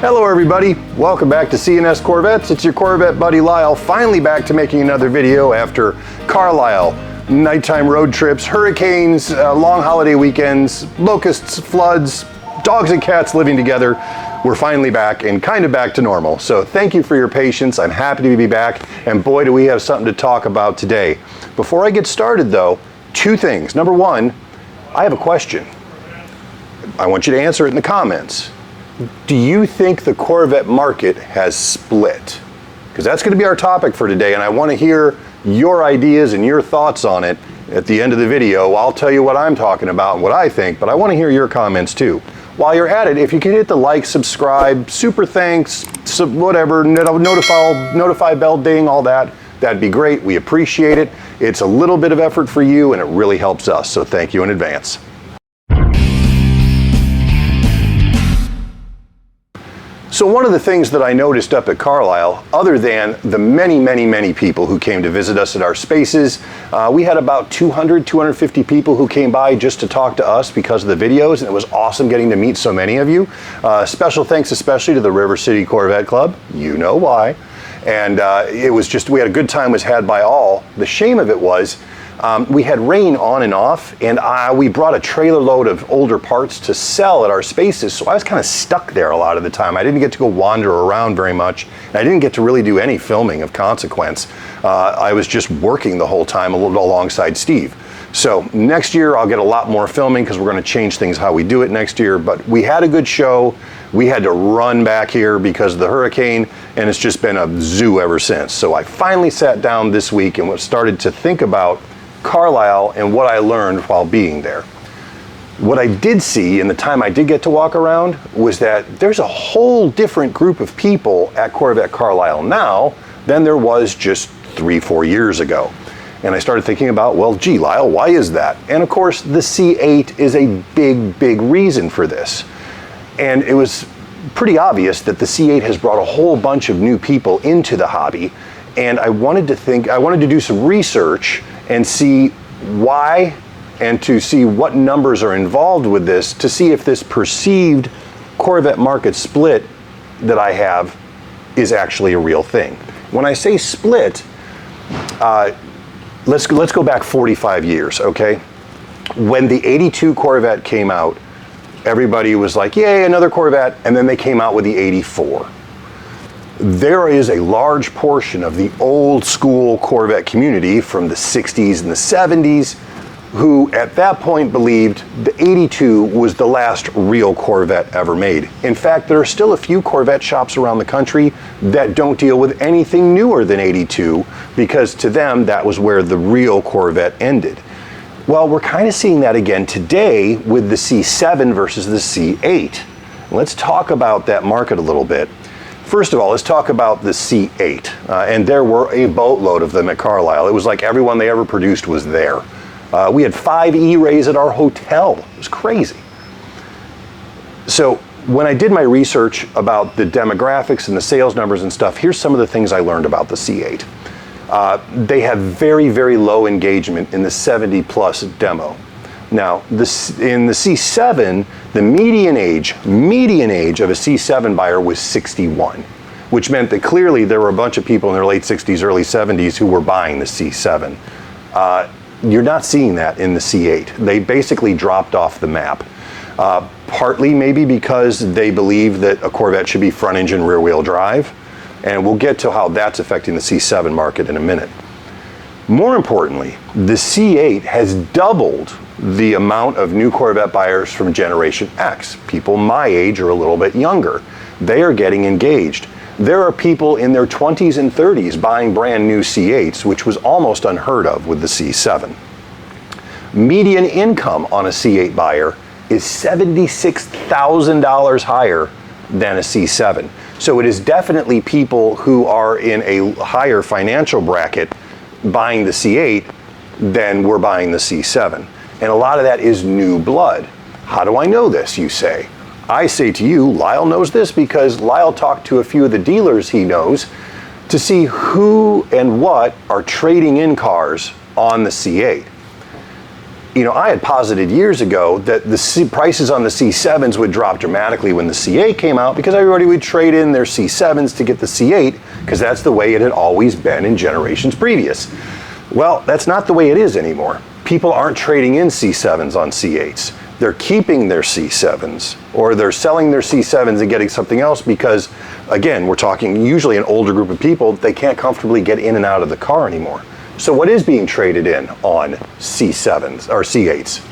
Hello everybody, welcome back to CNS Corvettes. It's your Corvette buddy Lyle, finally back to making another video after Carlisle, nighttime road trips, hurricanes, long holiday weekends, locusts, floods, dogs and cats living together. We're finally back and kind of back to normal. So thank you for your patience. I'm happy to be back, and boy do we have something to talk about today. Before I get started though, two things. Number one, I have a question. I want you to answer it in the comments. Do you think the Corvette market has split? Because that's going to be our topic for today, and I want to hear your ideas and your thoughts on it at the end of the video. I'll tell you what I'm talking about and what I think, but I want to hear your comments too. While you're at it, if you can hit the like, subscribe, super thanks, whatever, notify bell ding, all that, that'd be great. We appreciate it. It's a little bit of effort for you and it really helps us, so thank you in advance. So one of the things that I noticed up at Carlisle, other than the many people who came to visit us at our spaces, we had about 250 people who came by just to talk to us because of the videos, and it was awesome getting to meet so many of you. Special thanks especially to the River City Corvette Club, you know why. And it was just, we had a good time was had by all. The shame of it was, we had rain on and off, and we brought a trailer load of older parts to sell at our spaces, so I was kind of stuck there a lot of the time. I didn't get to go wander around very much, and I didn't get to really do any filming of consequence. I was just working the whole time alongside Steve. So next year I'll get a lot more filming because we're going to change things how we do it next year, but we had a good show. We had to run back here because of the hurricane, and it's just been a zoo ever since. So I finally sat down this week and started to think about Carlisle and what I learned while being there. What I did see in the time I did get to walk around was that there's a whole different group of people at Corvette Carlisle now than there was just 3-4 years ago. And I started thinking about, well, gee, Lyle, why is that? And of course, the C8 is a big reason for this. And it was pretty obvious that the C8 has brought a whole bunch of new people into the hobby. And I wanted to do some research and see why, and to see what numbers are involved with this, to see if this perceived Corvette market split that I have is actually a real thing. When I say split, let's go back 45 years, okay? When the 82 Corvette came out, everybody was like, yay, another Corvette, and then they came out with the 84. There is a large portion of the old school Corvette community from the 60s and the 70s who at that point believed the 82 was the last real Corvette ever made. In fact, there are still a few Corvette shops around the country that don't deal with anything newer than 82 because to them that was where the real Corvette ended. Well, we're kind of seeing that again today with the C7 versus the C8. Let's talk about that market a little bit. First of all, let's talk about the C8. And there were a boatload of them at Carlisle. It was like everyone they ever produced was there. We had 5 E-Rays at our hotel. It was crazy. So when I did my research about the demographics and the sales numbers and stuff, here's some of the things I learned about the C8. They have very low engagement in the 70+ demo. Now, in the C7, the median age of a C7 buyer was 61, which meant that clearly there were a bunch of people in their late 60s, early 70s who were buying the C7. You're not seeing that in the C8. They basically dropped off the map. Partly maybe because they believe that a Corvette should be front engine, rear wheel drive, and we'll get to how that's affecting the C7 market in a minute. More importantly, the C8 has doubled the amount of new Corvette buyers from Generation X. People my age or a little bit younger. They are getting engaged. There are people in their 20s and 30s buying brand new C8s, which was almost unheard of with the C7. Median income on a C8 buyer is $76,000 higher than a C7. So it is definitely people who are in a higher financial bracket buying the C8 than we're buying the C7. And a lot of that is new blood. How do I know this, you say? I say to you, Lyle knows this because Lyle talked to a few of the dealers he knows to see who and what are trading in cars on the C8. you know, I had posited years ago that the prices on the C7s would drop dramatically when the C8 came out because everybody would trade in their C7s to get the C8 because that's the way it had always been in generations previous. Well, that's not the way it is anymore. People aren't trading in C7s on C8s. They're keeping their C7s or they're selling their C7s and getting something else because, again, we're talking usually an older group of people, they can't comfortably get in and out of the car anymore. So what is being traded in on C7s or C8s?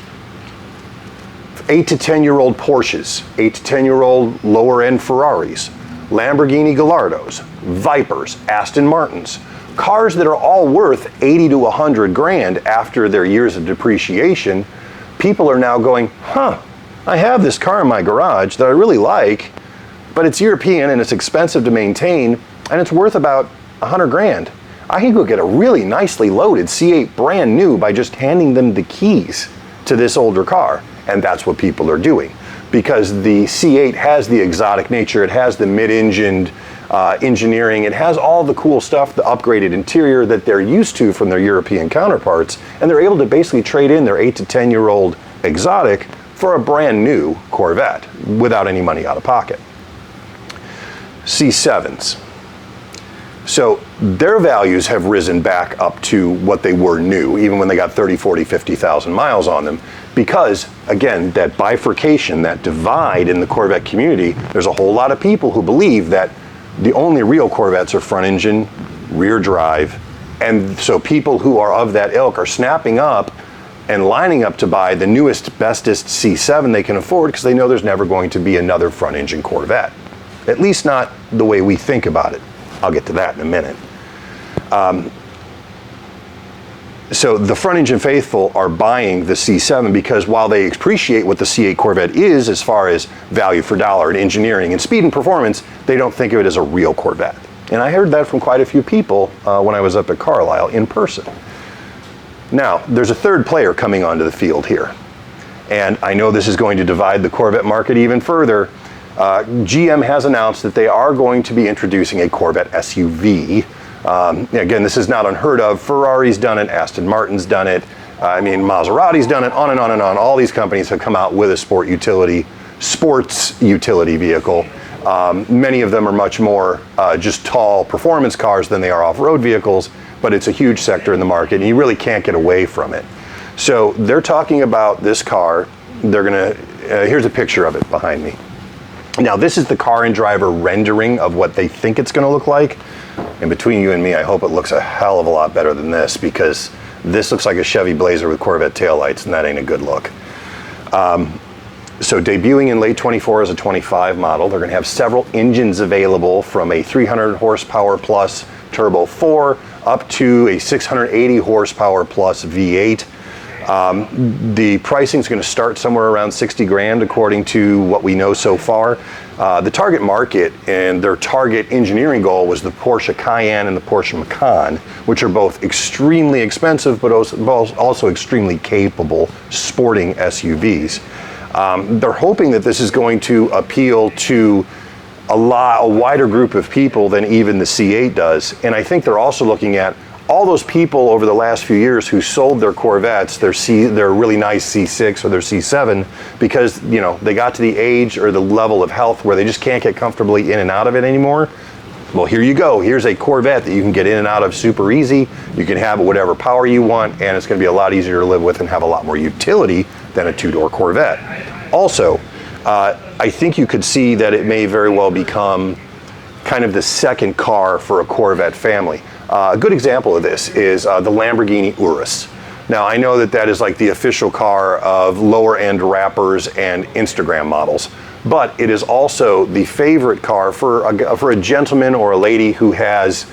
8 to 10-year-old Porsches, 8 to 10-year-old lower-end Ferraris, Lamborghini Gallardos, Vipers, Aston Martins, cars that are all worth 80 to 100 grand after their years of depreciation. People are now going, I have this car in my garage that I really like, but it's European and it's expensive to maintain and it's worth about 100 grand. I can go get a really nicely loaded C8 brand new by just handing them the keys to this older car. And that's what people are doing because the C8 has the exotic nature, it has the mid-engined engineering, it has all the cool stuff, the upgraded interior that they're used to from their European counterparts, and they're able to basically trade in their 8 to 10-year-old exotic for a brand new Corvette without any money out of pocket. C7s. So their values have risen back up to what they were new, even when they got 30, 40, 50,000 miles on them, because, again, that bifurcation, that divide in the Corvette community, there's a whole lot of people who believe that the only real Corvettes are front engine, rear drive, and so people who are of that ilk are snapping up and lining up to buy the newest, bestest C7 they can afford because they know there's never going to be another front engine Corvette. At least not the way we think about it. I'll get to that in a minute. So the front engine faithful are buying the C7 because while they appreciate what the C8 Corvette is as far as value for dollar and engineering and speed and performance, they don't think of it as a real Corvette. And I heard that from quite a few people when I was up at Carlisle in person. Now, there's a third player coming onto the field here. And I know this is going to divide the Corvette market even further. GM has announced that they are going to be introducing a Corvette SUV. Again, this is not unheard of. Ferrari's done it, Aston Martin's done it, Maserati's done it, on and on and on. All these companies have come out with a sports utility vehicle. Many of them are much more just tall performance cars than they are off-road vehicles, but it's a huge sector in the market and you really can't get away from it. So they're talking about this car. They're gonna, here's a picture of it behind me. Now this is the car and driver rendering of what they think it's going to look like. And between you and me, I hope it looks a hell of a lot better than this because this looks like a Chevy Blazer with Corvette taillights and that ain't a good look. So debuting in late 24 as a 25 model, they're going to have several engines available from a 300 horsepower plus turbo 4 up to a 680 horsepower plus V8. The pricing is going to start somewhere around 60 grand according to what we know so far. The target market and their target engineering goal was the Porsche Cayenne and the Porsche Macan, which are both extremely expensive but also extremely capable sporting SUVs. They're hoping that this is going to appeal to a wider group of people than even the C8 does, and I think they're also looking at all those people over the last few years who sold their Corvettes, their really nice C6 or their C7, because they got to the age or the level of health where they just can't get comfortably in and out of it anymore. Well, here you go. Here's a Corvette that you can get in and out of super easy. You can have whatever power you want, and it's going to be a lot easier to live with and have a lot more utility than a two-door Corvette. Also, I think you could see that it may very well become kind of the second car for a Corvette family. A good example of this is the Lamborghini Urus. Now, I know that is like the official car of lower-end rappers and Instagram models, but it is also the favorite car for a gentleman or a lady who has,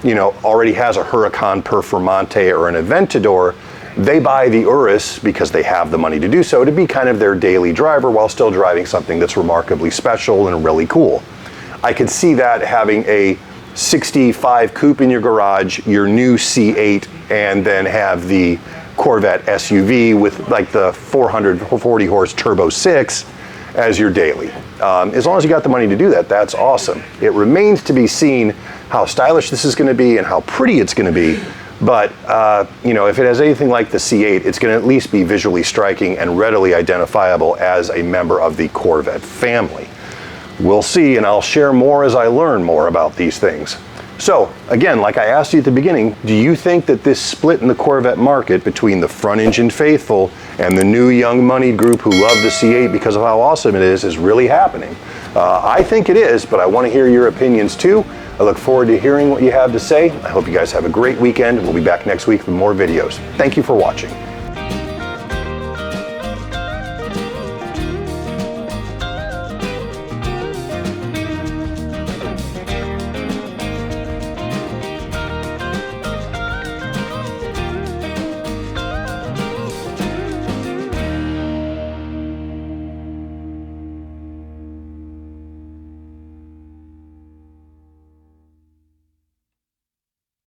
already has a Huracan Performante or an Aventador. They buy the Urus because they have the money to do so, to be kind of their daily driver while still driving something that's remarkably special and really cool. I could see that having a 65 coupe in your garage, your new C8, and then have the Corvette SUV with like the 440 horse Turbo 6 as your daily. As long as you got the money to do that, that's awesome. It remains to be seen how stylish this is going to be and how pretty it's going to be, But, you know, if it has anything like the C8, it's going to at least be visually striking and readily identifiable as a member of the Corvette family. We'll see, and I'll share more as I learn more about these things. So, again, like I asked you at the beginning, do you think that this split in the Corvette market between the front-engine faithful and the new young money group who love the C8 because of how awesome it is really happening? I think it is, but I want to hear your opinions too. I look forward to hearing what you have to say. I hope you guys have a great weekend. We'll be back next week with more videos. Thank you for watching.